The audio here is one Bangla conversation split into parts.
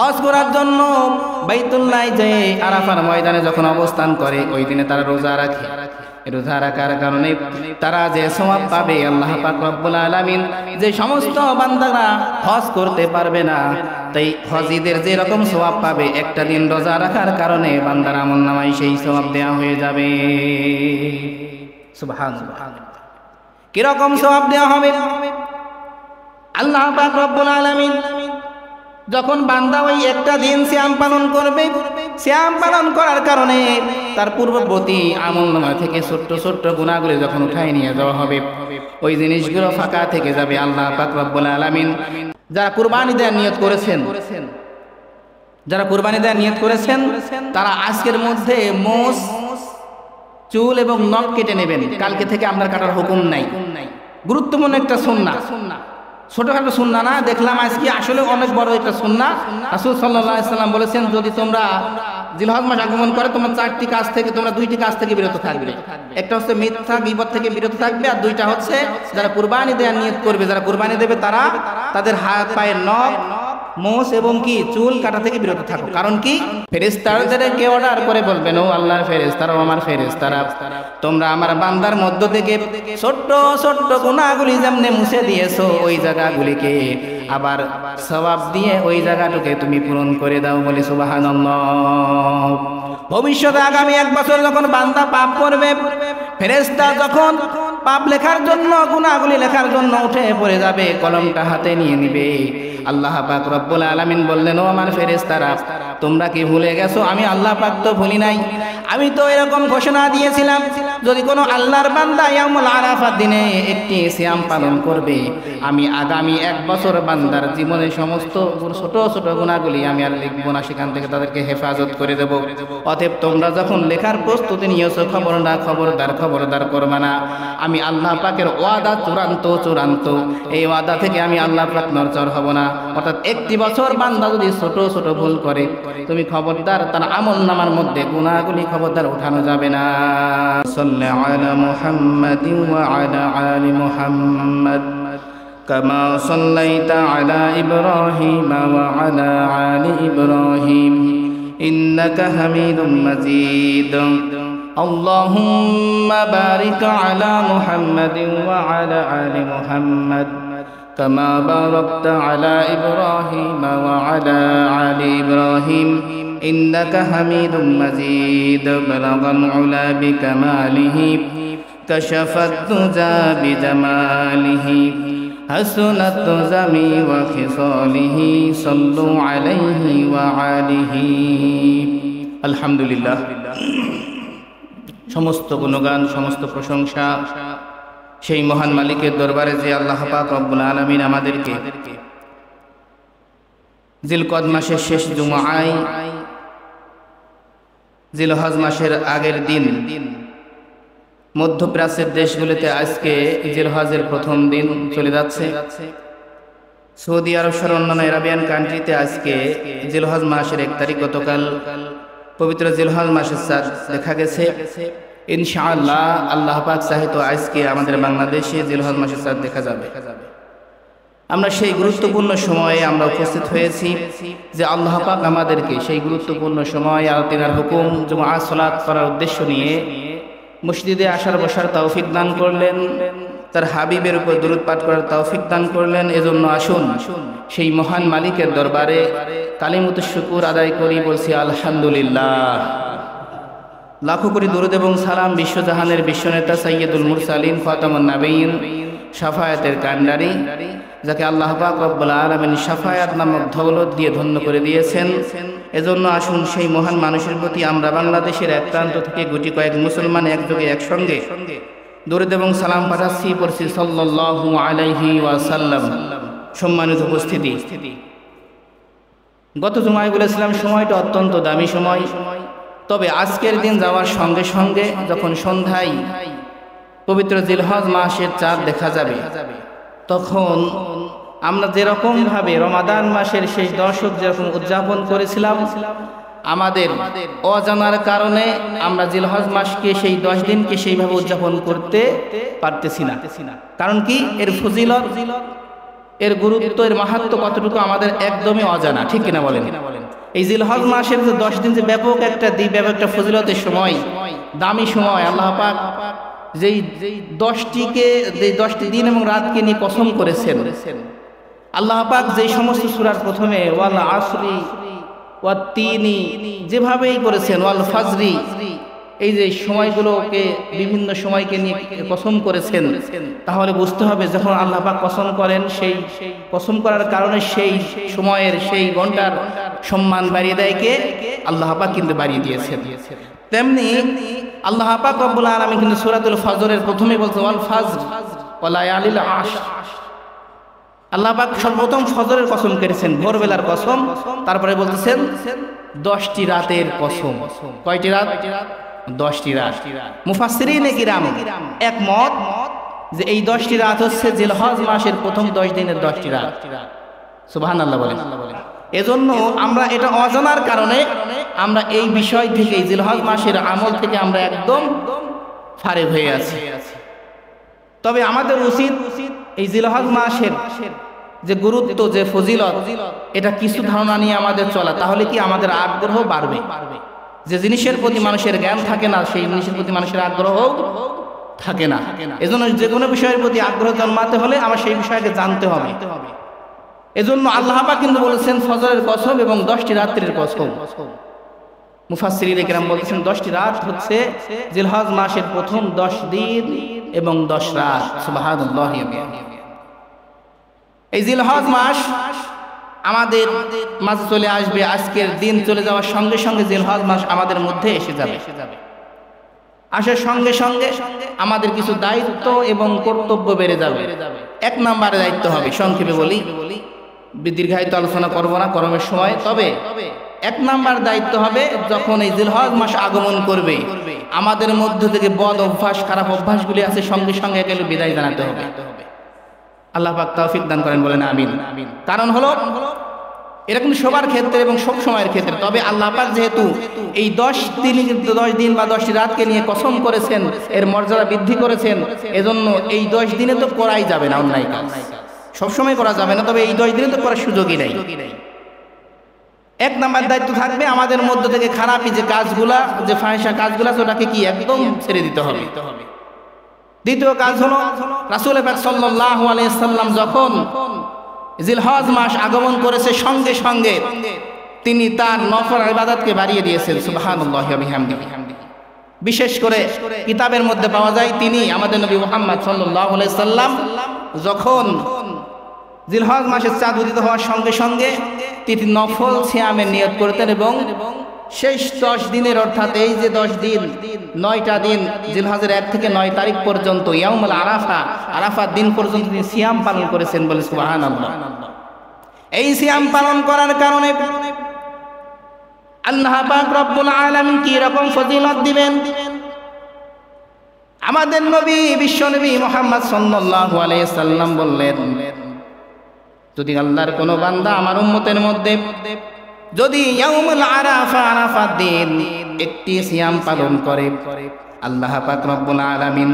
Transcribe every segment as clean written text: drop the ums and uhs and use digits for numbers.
হজ করার জন্য বাইতুল্লাহ যে আরাফার ময়দানে যখন অবস্থান করে ওই দিনে তারা রোজা রাখে। রোজা রাখার কারণে তারা যে সওয়াব পাবে, আল্লাহ পাক রব্বুল আলামিন যে সমস্ত বান্দারা হজ করতে পারবে না, তাই হজিদের যে রকম সওয়াব পাবে একটা দিন রোজা রাখার কারণে বান্দার আমলনামায় সেই সওয়াব দেয়া হয়ে যাবে। সুবহানাল্লাহ। কি রকম সওয়াব দেয়া হবে? আল্লাহ পাক রব্বুল আলামিন যখন বান্দা ওই একটা দিন সিয়াম পালন করবে, সিয়াম পালন করার কারণে তার পূর্ববর্তী আমলনামা থেকে ছোট্ট ছোট্ট গুনাহগুলো যখন উঠায় নিয়ে যাওয়া হবে, ওই জিনিসগুলো ফাঁকা থেকে যাবে। আল্লাহ পাক রব্বুল আলামিন যারা কুরবানি দেওয়ার নিয়ত করেছেন, যারা কুরবানি দেওয়ার নিয়ত করেছেন তারা আজকের মধ্যে মোষ, চুল এবং নখ কেটে নেবেন। কালকে থেকে আপনার কাটার হুকুম নাই। গুরুত্বপূর্ণ একটা সুন্নাহ, ছোটখাটো সুন্নাহ না, দেখলাম আজকে আসলে অনেক বড় একটা সুন্নাহ। রাসূল সাল্লাল্লাহু আলাইহি সাল্লাম বলেছেন, যদি তোমরা জিলহজ মাস আগমন করে তোমরা চারটি কাজ থেকে, তোমরা দুইটি কাজ থেকে বিরত থাকবে। একটা হচ্ছে মিথ্যা গীবত থেকে বিরত থাকবে, আর দুইটা হচ্ছে যারা কুরবানি দেওয়ার নিয়ত করবে, যারা কুরবানি দেবে তারা তাদের হাত পায়ের নখ, মোষ এবং কি চুল কাটা থেকে বিরত থাকো। কারণ কি? ফেরেশতাদেরকে অর্ডার করে বলবেন, ও আল্লাহর ফেরেশতারা, আমার ফেরেশতারা, তোমরা আমার বান্দার মধ্য থেকে ছোট্ট ছোট্ট গুনাহগুলি যেমনে মুছে দিয়েছো, ওই জায়গাগুলিকে আবার সওয়াব দিয়ে ওই জায়গাটাকে তুমি পূরণ করে দাও। বলি সুবহানাল্লাহ। ভবিষ্যতে আগামী 1 বছর যখন বান্দা পাপ করবে, ফেরেশতা যখন পাপ লেখার জন্য, গুনাহগুলি লেখার জন্য উঠে পড়ে যাবে, কলমটা হাতে নিয়ে নিবে, আল্লাহ পাক রব্বুল আলামিন বললেন, ও আমার ফেরেশতারা, তোমরা কি ভুলে গেছো? আমি আল্লাহ পাক তো ভুলি নাই। আমি তো এরকম ঘোষণা দিয়েছিলাম, যদি কোনো আল্লাহর বান্দা ইয়াউমুল আরাফার দিনে একটি সিয়াম পালন করবে, আমি আগামী 1 বছর বান্দার জীবনে সমস্ত ছোট ছোট গুনাহগুলি আমি আর লিখব না, সেখান থেকে তাদেরকে হেফাজত করে দেব। অতএব তোমরা যখন লেখার প্রস্তুতি নিয়েছো, খবরদার করবা না। আমি আল্লাহ পাকের ওয়াদা চূড়ান্ত, এই ওয়াদা থেকে আমি আল্লাহ পাক নড়চড় হব না। অর্থাৎ 1 বছর বান্দা যদি ছোট ছোট ভুল করে, তুমি খবরদার তার আমলনামার মধ্যে গুনাহগুলি খবরদার উঠানো যাবে না। সাল্লাল্লাহু আলা মুহাম্মাদিন ওয়া আলা আলি মুহাম্মাদ কামা সাল্লাইতা আলা ইব্রাহিম ওয়া আলা আলি ইব্রাহিম ইন্নাকা হামিদুম মাজিদ। আল্লাহুম্মা বারিক আলা মুহাম্মাদিন ওয়া আলা আলি মুহাম্মাদ كما باركت على إبراهيم وعلى آل إبراهيم إنك حميد مجيد. بلغ العلا بكماله كشف الدجى بجماله حسنت جميع خصاله صلوا عليه وآله. الحمد لله. সমস্ত গুণগান, সমস্ত প্রশংসা সেই মহান মালিকের দরবারে যে আল্লাহ পাক রব্বুল আলামিন আমাদেরকে জিলকদ মাসের শেষ জুমআয়, জিলহজ মাসের আগের দিন, মধ্যপ্রাচ্যের দেশগুলিতে আজকে জিলহজের প্রথম দিন চলে যাচ্ছে। সৌদি আরব সহ অন্যান্য আরবিয়ান কান্ট্রিতে আজকে জিলহজ মাসের 1 তারিখ, গতকাল পবিত্র জিলহজ মাসের চাঁদ দেখা গেছে। ইনশাআল্লাহ আল্লাহ পাক চাহে তো আজকে আমাদের বাংলাদেশে জিলহজ মাসের চাঁদ দেখা যাবে। আমরা সেই গুরুত্বপূর্ণ সময়ে আমরা উপস্থিত হয়েছি যে আল্লাহ পাক আমাদেরকে সেই গুরুত্বপূর্ণ সময়ে তিনার হুকুম জুমআ সালাত করার উদ্দেশ্য নিয়ে মসজিদে আসার বসার তৌফিক দান করলেন, তার হাবিবের উপর দুরূদ পাঠ করার তৌফিক দান করলেন। এজন্য আসুন সেই মহান মালিকের দরবারে কালিমাতুশ শুকর আদায় করি, বলছি আলহামদুলিল্লাহ। লাখো কোটি দরুদ এবং সালাম বিশ্বজাহানের বিশ্বনেতা সাইয়্যিদুল মুরসালিন খাতামুন নবিয়্যিন শাফায়াতের কান্ডারি, যাকে আল্লাহ পাক রব্বুল আলামিন শাফায়াত নামক দৌলত দিয়ে ধন্য করে দিয়েছেন। এজন্য আসুন সেই মহান মানুষের প্রতি আমরা বাংলাদেশের এক প্রান্ত থেকে গুটি কয়েক মুসলমান একযোগে একসঙ্গে দরুদ এবং সালাম পাঠাচ্ছি, পড়ছি সাল্লাল্লাহু আলাইহি ওয়াসাল্লাম। সম্মানিত উপস্থিতি, গত জুমায় বলেছিলাম সময়টা অত্যন্ত দামি সময়। তবে আজকের দিন যাওয়ার সঙ্গে সঙ্গে যখন সন্ধ্যায় পবিত্র জিলহজ মাসের চাঁদ দেখা যাবে, তখন আমরা যেরকম ভাবে রমাদান মাসের সেই দশক যেরকম উদযাপন করেছিলাম, আমাদের অজানার কারণে আমরা জিলহজ মাসকে সেই 10 দিনকে সেইভাবে উদযাপন করতে পারতেছি না। কারণ কি? এর ফজিলত এর গুরুত্ব, এর মাহাত্ম্য কতটুকু আমাদের একদমই অজানা, ঠিক কিনা বলেন? এই জিলহজ মাসের যে 10 দিন যে ব্যাপক একটা ব্যাপক একটা ফজিলতের সময়, দামি সময়, আল্লাহ পাক যেই 10টি দিন এবং রাতকে নিয়ে কসম করেছেন। আল্লাহ পাক যেই সমস্ত সূরার প্রথমে ওয়াল আসরি ওয়াত তিনি যেভাবেই করেছেন, ওয়াল ফাজরি, এই যে সময়গুলোকে বিভিন্ন সময়কে নিয়ে কসম করেছেন, তাহলে বুঝতে হবে যখন আল্লাহ পাক কসম করেন, সেই কসম করার কারণে সেই সময়ের সেই ঘন্টার সম্মান বাড়িয়ে দেয় কে? আল্লাহ পাক কিন্তু বাড়িয়ে দিয়েছেন। তেমনি আল্লাহ পাক রব্বুল আলামিন কিন্তু সূরাতুল ফজরের প্রথমেই বলছেন ওয়াল ফাজর ওয়া লায়ালিল আশর। আল্লাহ পাক সর্বপ্রথম ফজরের কসম করেছেন, ভোরবেলার কসম, তারপরে বলতেছেন 10টি রাতের কসম। কয়টি রাত? 10টি রাত। মুফাসসিরিনে কিরাম একমত যে এই 10টি রাত হচ্ছে জিলহজ মাসের প্রথম 10 দিনের 10টি রাত। সুবহানাল্লাহ বলেন। এজন্য আমরা এটা অজানার কারণে আমরা এই বিষয় থেকে, এই জিলহজ মাসের আমল থেকে আমরা একদম ফারেক হয়ে আছি। তবে আমাদের উচিত এই জিলহজ মাসের যে গুরুত্ব, যে ফজিলত, এটা কিছু ধারণা নিয়ে আমাদের চলা, তাহলে কি আমাদের আগ্রহ বাড়বে। যে জিনিসের প্রতি মানুষের জ্ঞান থাকে না, সেই জিনিসের প্রতি মানুষের আগ্রহ থাকে না। এজন্য যে কোনো বিষয়ের প্রতি আগ্রহ জন্মাতে হলে আমার সেই বিষয়কে জানতে হবে। এজন্য আল্লাহ পাক কিন্তু বলেছেন ফজরের কসম এবং 10টি রাত্রির কসম। মুফাসসিরিনে কেরাম বলেছেন 10টি রাত হচ্ছে জিলহজ মাসের প্রথম 10 দিন এবং 10 রাত। সুবহানাল্লাহ। এই জিলহজ মাস আমাদের মাঝে চলে আসবে, আজকের দিন চলে যাওয়ার সঙ্গে সঙ্গে জিলহজ মাস আমাদের মধ্যে এসে যাবে। আসার সঙ্গে সঙ্গে আমাদের কিছু দায়িত্ব এবং কর্তব্য বেড়ে যাবে। 1 নম্বরে দায়িত্ব হবে, সংক্ষেপে বলি, দীর্ঘায়িত আলোচনা করব না গরমের সময়। তবে 1 নম্বর দায়িত্ব হবে, যখন এই জিলহজ মাস আগমন করবে আমাদের মধ্য থেকে বদ অভ্যাস, খারাপ অভ্যাসগুলি আছে, সঙ্গে সঙ্গে একেবারে বিদায় জানাতে হবে। আল্লাহ পাক তৌফিক দান করেন, বলেন আমিন। কারণ হলো এটা কিন্তু সবার ক্ষেত্রে এবং সব সময়ের ক্ষেত্রে। তবে আল্লাহ পাক যেহেতু এই 10 দিন বা 10টি রাতকে নিয়ে কসম করেছেন, এর মর্যাদা বৃদ্ধি করেছেন, এজন্য এই 10 দিনে তো করাই যাবে না অন্যায় কাজ, সবসময় করা যাবে না, তবে এই 10 দিনে তো করার সুযোগই নাই। 1 নম্বর দায়িত্ব থাকবে আমাদের মধ্য থেকে খারাপই যে কাজগুলা, যে ফাহিশা কাজগুলা, ওটাকে কি একদম ছেড়ে দিতে হবে। দ্বিতীয় কাজ হলো রাসূল পাক সাল্লাল্লাহু আলাইহি ওয়াসাল্লাম যখন জিলহজ মাস আগমন করেছে, সঙ্গে সঙ্গে তিনি তার নফল ইবাদতকে বাড়িয়ে দিয়েছেন। সুবহানাল্লাহি ওয়া বিহামদিহি। বিশেষ করে কিতাবের মধ্যে পাওয়া যায়, তিনি আমাদের নবী মুহাম্মদ সাল্লাল্লাহু আলাইহি ওয়াসাল্লাম যখন জিলহজ মাসের চাঁদ উদিত হওয়ার সঙ্গে সঙ্গে তিনি নফল সিয়ামের নিয়ত করতেন এবং শেষ 10 দিনের, অর্থাৎ এই যে 10 দিন, 9টা দিন, জিলহজের 1 থেকে 9 তারিখ পর্যন্ত, ইয়াউমুল আরাফা, আরাফার দিন পর্যন্ত তিনি সিয়াম পালন করেছেন, বলে সুবহানাল্লাহ। এই সিয়াম পালন করার কারণে আল্লাহ পাক রব্বুল আলামিন কি রকম ফজিলত দিবেন। আমাদের নবী, বিশ্ব নবী মুহাম্মদ সাল্লাল্লাহু আলাইহি সাল্লাম বললেন, যদি আল্লাহর কোনো বান্দা আমার উম্মতের মধ্যে যদি ইয়াউমুল আরাফা, আরাফার দিন একটি সিয়াম পালন করে, আল্লাহ পাক রব্বুল আলামিন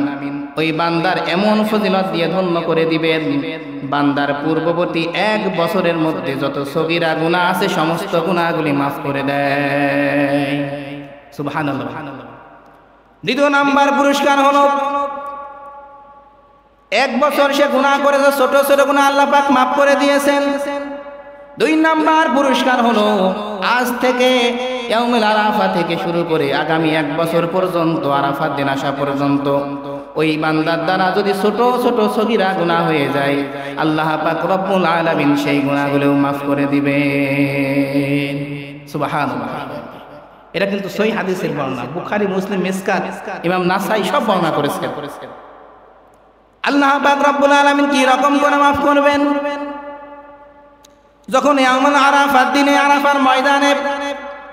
ওই বান্দার এমন ফজিলত দিয়ে ধন্য করে দিবেন, বান্দার পূর্ববর্তী 1 বছরের মধ্যে যত সগীরা গুনাহ আছে সমস্ত গুনাহগুলি মাফ করে দেয়। সুবহানাল্লাহ। দ্বিতীয় নাম্বার পুরস্কার হলো 1 বছর সে গুনাহ করেছে, ছোট ছোট গুনাহ আল্লাহ পাক মাফ করে দিয়েছেন। 2 নাম্বার পুরস্কার হলো আজ থেকে ইয়াউমুল আরাফা থেকে শুরু করে আগামী 1 বছর পর্যন্ত, আরাফার দিন আসা পর্যন্ত ওই বান্দার দ্বারা যদি ছোট ছোট সগীরা গুনাহ হয়ে যায়, আল্লাহ পাক রব্বুল আলামিন সেই গুনাহগুলো মাফ করে দিবেন। সুবহানাল্লাহ। এটা কিন্তু সহিহ হাদিসের বর্ণনা, বুখারী, মুসলিম, মিসকাত, ইমাম নাসাই সব বর্ণনা করেছেন। আল্লাহ পাক রব্বুল আলামিন কি রকম করে মাফ করবেন? যখন ইয়াউমুল আরাফার দিনে, আরাফার ময়দানে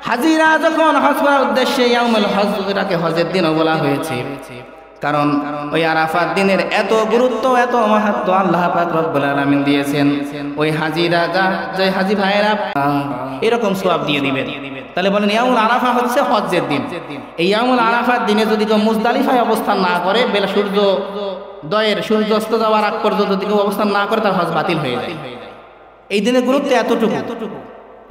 হাজিরা যখন হজ করার উদ্দেশ্যে, ইয়াউমুল হজ, এটাকে হজের দিনও বলা হয়েছে, কারণ ওই আরাফাত দিনের এত গুরুত্ব, এত মাহাত্ম্য আল্লাহ পাক রব্বুল আলামিন দিয়েছেন। ওই হাজিরা যে হাজি ভাইয়েরা এরকম সওয়াব দিয়ে দিবেন। তাহলে বলেন ইয়ামুল আরাফা হচ্ছে হজ্জের দিন। এই ইয়ামুল আরাফার দিনে যদি কেউ মুজদালিফায় অবস্থান না করে, বেলা সূর্যাস্ত যাওয়ার আগ পর্যন্ত যদি কেউ অবস্থান না করে, তার হজ বাতিল হয়ে যায়। এই দিনের গুরুত্ব এতটুকু,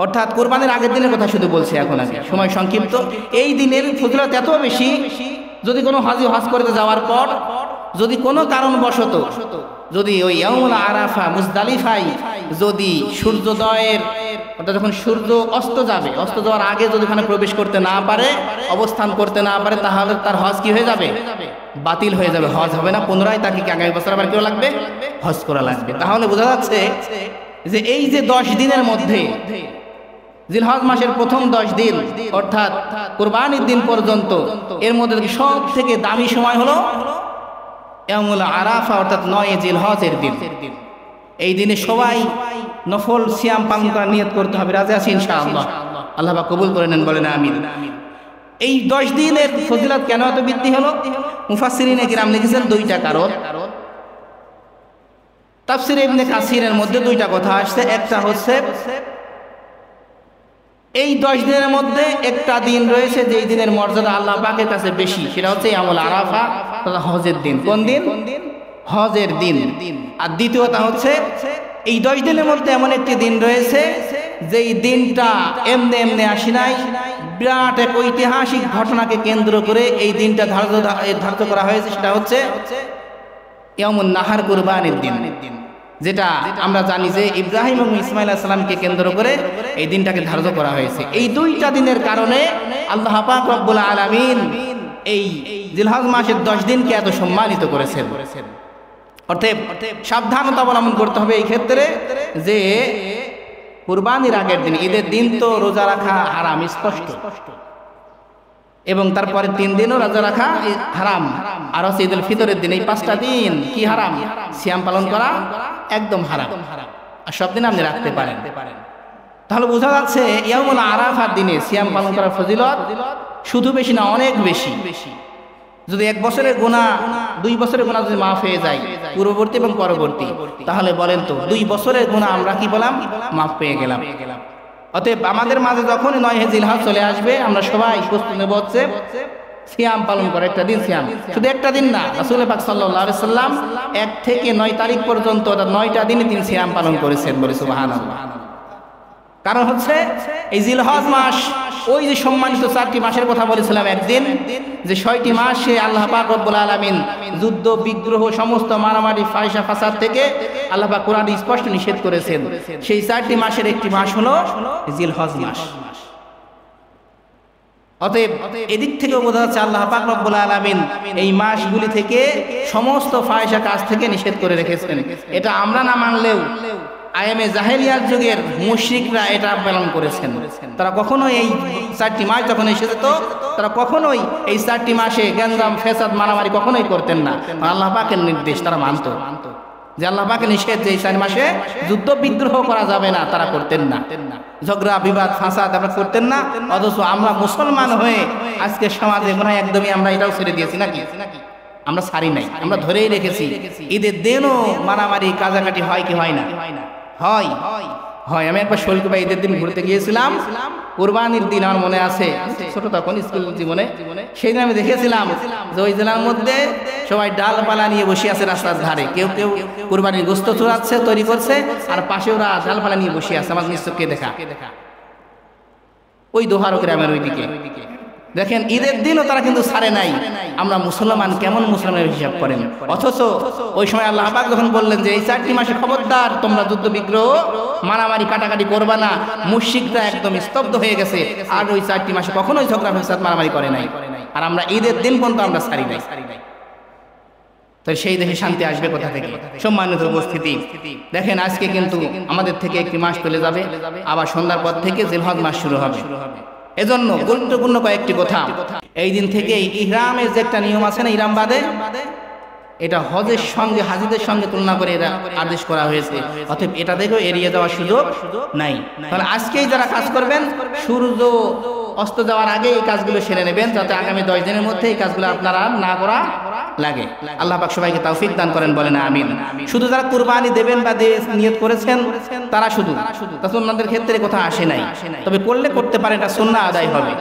অর্থাৎ কোরবানির আগের দিনের কথা শুধু বলছি এখন, আগে সময় সংক্ষিপ্ত। এই দিনের ফজিলত এত বেশি, যদি কোনো হাজি হজ করতে যাওয়ার পর যদি কোনো কারণবশত যদি ওই ইয়ামুল আরাফা মুজদালিফায় যদি সূর্যোদয়ের অর্থাৎ যখন সূর্য অস্ত যাবে, অস্ত যাওয়ার আগে যদি ওখানে প্রবেশ করতে না পারে, অবস্থান করতে না পারে, তাহলে তার হজ কি হয়ে যাবে? বাতিল হয়ে যাবে, হজ হবে না। পুনরায় তাকে কি আগামী বছর আবার কি লাগবে? হজ করা লাগবে। তাহলে বোঝা যাচ্ছে যে এই যে 10 দিনের মধ্যে, জিলহজ মাসের প্রথম 10 দিন অর্থাৎ কুরবানির দিন পর্যন্ত, এর মধ্যে সব থেকে দামি সময় হলো ইয়ামুল আরাফা অর্থাৎ 9 জিলহজের দিন। এই দিনে সবাই নফল সিয়াম পালন করার নিয়ত করতে হবে। রাজি আছি ইনশাআল্লাহ? আল্লাহ পাক কবুল করে নেন, বলেন আমিন। এই 10 দিনের ফজিলত কেন এত বৃদ্ধি হলো? মুফাসসিরিনে কিরাম লিখেছেন 2টা কারণ। তাফসীর ইবনে কাসিরের মধ্যে 2টা কথা আসছে। একটা হচ্ছে এই 10 দিনের মধ্যে একটা দিন রয়েছে যেই দিনের মর্যাদা আল্লাহ পাকের কাছে বেশি, সেটা হচ্ছে ইয়ামুল আরাফা তথা হজের দিন। কোন দিন? হজের দিন। আর দ্বিতীয়টা হচ্ছে এই 10 দিনের মধ্যে এমন একটি দিন রয়েছে যেই দিনটা এমনি এমনি আসে নাই, বিরাট এক ঐতিহাসিক ঘটনাকে কেন্দ্র করে এই দিনটা ধার্য করা হয়েছে। সেটা হচ্ছে ইয়ামুন নাহার, কুরবানির দিন, যেটা আমরা জানি যে ইব্রাহিম এবং ইসমাইল আলাইহিস সালামকে কেন্দ্র করে এই দিনটাকে ধার্য করা হয়েছে। এই 2টা দিনের কারণে আল্লাহ পাক রব্বুল আলামিন এই জিলহজ মাসের 10 দিনকে এত সম্মানিত করেছেন। অতএব সাবধানতা অবলম্বন করতে হবে এই ক্ষেত্রে যে কুরবানির আগের দিন, ঈদের দিন তো রোজা রাখা হারাম স্পষ্ট, এবং তারপরে 3 দিনও রোজা রাখা হারাম। আর হচ্ছে ঈদুল ফিতরের দিন, এই 5টা দিন কি হারাম? সিয়াম পালন করা একদম হারাম। আর সব দিন আপনি রাখতে পারেন। তাহলে বোঝা যাচ্ছে ইয়ামুল আরাফার দিনে সিয়াম পালন করার ফজিলত শুধু বেশি না, অনেক বেশি। যদি 1 বছরের গুনাহ 2 বছরের গুনাহ যদি মাফ হয়ে যায়, পূর্ববর্তী এবং পরবর্তী, তাহলে বলেন তো 2 বছরের গুনাহ আমরা কি বললাম? মাফ পেয়ে গেলাম। অতএব আমাদের মাঝে যখন 9 জিলহজ চলে আসবে, আমরা সবাই প্রস্তুতি নেব হচ্ছে সিয়াম পালন করে। একটা দিন সিয়াম, শুধু একটা দিন না, রাসূল পাক সাল্লাল্লাহু আলাইহি সাল্লাম 1 থেকে 9 তারিখ পর্যন্ত অর্থাৎ 9টা দিনে তিনি সিয়াম পালন করেছেন। বলে সুবহানাল্লাহ। কারণ হচ্ছে এই জিলহজ মাস ওই যে সম্মানিত 4টি মাসের কথা বলেছিলাম একদিন, যে 6টি মাসে আল্লাহ পাক রব্বুল আলামিন যুদ্ধ বিগ্রহ সমস্ত মারামারি ফাহিশা ফাসাদ থেকে আল্লাহ পাক কোরআনে স্পষ্ট নিষেধ করেছেন। সেই 4টি মাসের একটি মাস হলো জিলহজ মাস। অতএব এদিক থেকে বোঝা যাচ্ছে আল্লাহ পাক রব্বুল আলামিন এই মাসগুলি থেকে সমস্ত ফাহিশা কাজ থেকে নিষেধ করে রেখেছেন। এটা আমরা না মানলেও আয়ামে জাহেলিয়ার যুগের মুশরিকরা এটা পালন করেছেন। তারা কখনোই এই 4টি মাস যখন এসে যেত, তারা কখনোই এই 4টি মাসে গ্যাঞ্জাম ফেসাদ মারামারি কখনোই করতেন না। আল্লাহ পাকের নির্দেশ তারা মানত, যে আল্লাহ পাকের নিষেধ যে এই 4 মাসে যুদ্ধ বিদ্রোহ করা যাবে না, তারা করতেন না। ঝগড়া বিবাদ ফাসাদ আমরা করতেন না। অথচ আমরা মুসলমান হয়ে আজকে সমাজে মনে হয় একদমই আমরা এটাও ছেড়ে দিয়েছি নাকি? আমরা ছাড়ি নাই, আমরা ধরেই রেখেছি। ঈদের দিনও মারামারি কাজাকাটি হয় কি হয় না? হয়। আমি একবার শৈলকুপা ঈদের দিন ঘুরতে গিয়েছিলাম। কুরবানির দিন আমার মনে আছে, ছোট তখন স্কুল জীবনে, সেই দিন আমি দেখেছিলাম যে ওই জেলার মধ্যে সবাই ডালপালা নিয়ে বসে আছে রাস্তার ধারে। কেউ কেউ কুরবানির গোশত চুরাচ্ছে, তৈরি করছে, আর পাশে ওরা ডালপালা নিয়ে বসে আছে। আমার নিশ্চয়কে দেখা ওই দোহারো গ্রামের ওইদিকে। দেখেন ঈদের দিনও তারা কিন্তু ছাড়ে নাই। আমরা মুসলমান কেমন মুসলমানের হিসাব করেন? অথচ ওই সময় আল্লাহ পাক যখন বললেন যে এই 4টি মাসে খবরদার তোমরা যুদ্ধ বিগ্রহ মারামারি কাটাকাটি করবা না, মুশরিকরা একদম স্তব্ধ হয়ে গেছে। আর ওই 4টি মাসে কখনোই ঝগড়া ফেসাদ মারামারি করে নাই। আর আমরা ঈদের দিন পর্যন্ত আমরা ছাড়ি নাই। তো সেই দেশে শান্তি আসবে কোথা থেকে? সম্মানিত উপস্থিতি, দেখেন আজকে কিন্তু আমাদের থেকে একটি মাস চলে যাবে, আবার সন্ধ্যার পর থেকে জিলহজ মাস শুরু হবে। এজন্য গুরুত্বপূর্ণ কয়েকটি কথা। এই দিন থেকে ইহরামের যে একটা নিয়ম আছে না, ইহরাম বাঁধে, এটা হজের সঙ্গে হাজিদের সঙ্গে তুলনা করে এটা আদেশ করা হয়েছে। অতএব এটা দেখেও এড়িয়ে যাওয়ার সুযোগ নাই। তাহলে আজকেই যারা কাজ করবেন, সূর্য অস্ত যাওয়ার আগে এই কাজগুলো সেরে নেবেন, যাতে আগামী 10 দিনের মধ্যে এই কাজগুলো আপনারা না করা লাগে। আল্লাহ পাক সবাইকে তৌফিক দান করেন, বলেন আমিন। শুধু যারা কুরবানি দেবেন বা নিয়ত করেছেন তারা শুধু, তাদের ক্ষেত্রে কথা আসে নাই, তবে করলে করতে পারেন, এটা সুন্নাহ আদায় হবে।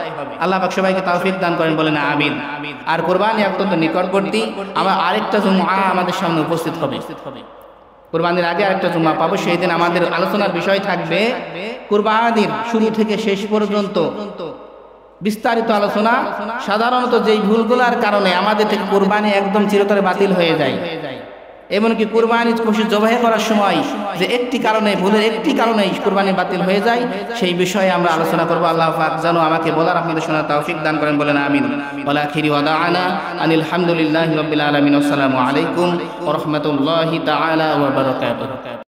আল্লাহ পাক সবাইকে তৌফিক দান করেন, বলেন আমিন। আর কুরবানি অত্যন্ত নিকটবর্তী, আমার আরেকটা জুমআ আমাদের সামনে উপস্থিত হবে। কুরবানির আগে আরেকটা জুমআ পাবো, সেই দিন আমাদের আলোচনার বিষয় থাকবে কুরবানির শুরু থেকে শেষ পর্যন্ত বিস্তারিত আলোচনা। সাধারণত যেই ভুলগুলোর কারণে আমাদের থেকে কুরবানি একদম চিরতরে বাতিল হয়ে যায়, এমনকি কুরবানি পশু জবাই করার সময় যে একটি কারণে, ভুলের একটি কারণেই কুরবানি বাতিল হয়ে যায়, সেই বিষয়ে আমরা আলোচনা করব। আল্লাহ পাক যেন আমাকে বলার, আপনাদের শোনার তৌফিক দান করেন, বলেন আমিন। ওয়া আখিরি ওয়া দা'আনা আনিল হামদুলিল্লাহি রাব্বিল আলামিন। আসসালামু আলাইকুম ওয়া রাহমাতুল্লাহি তাআলা ওয়া বারাকাতুহু।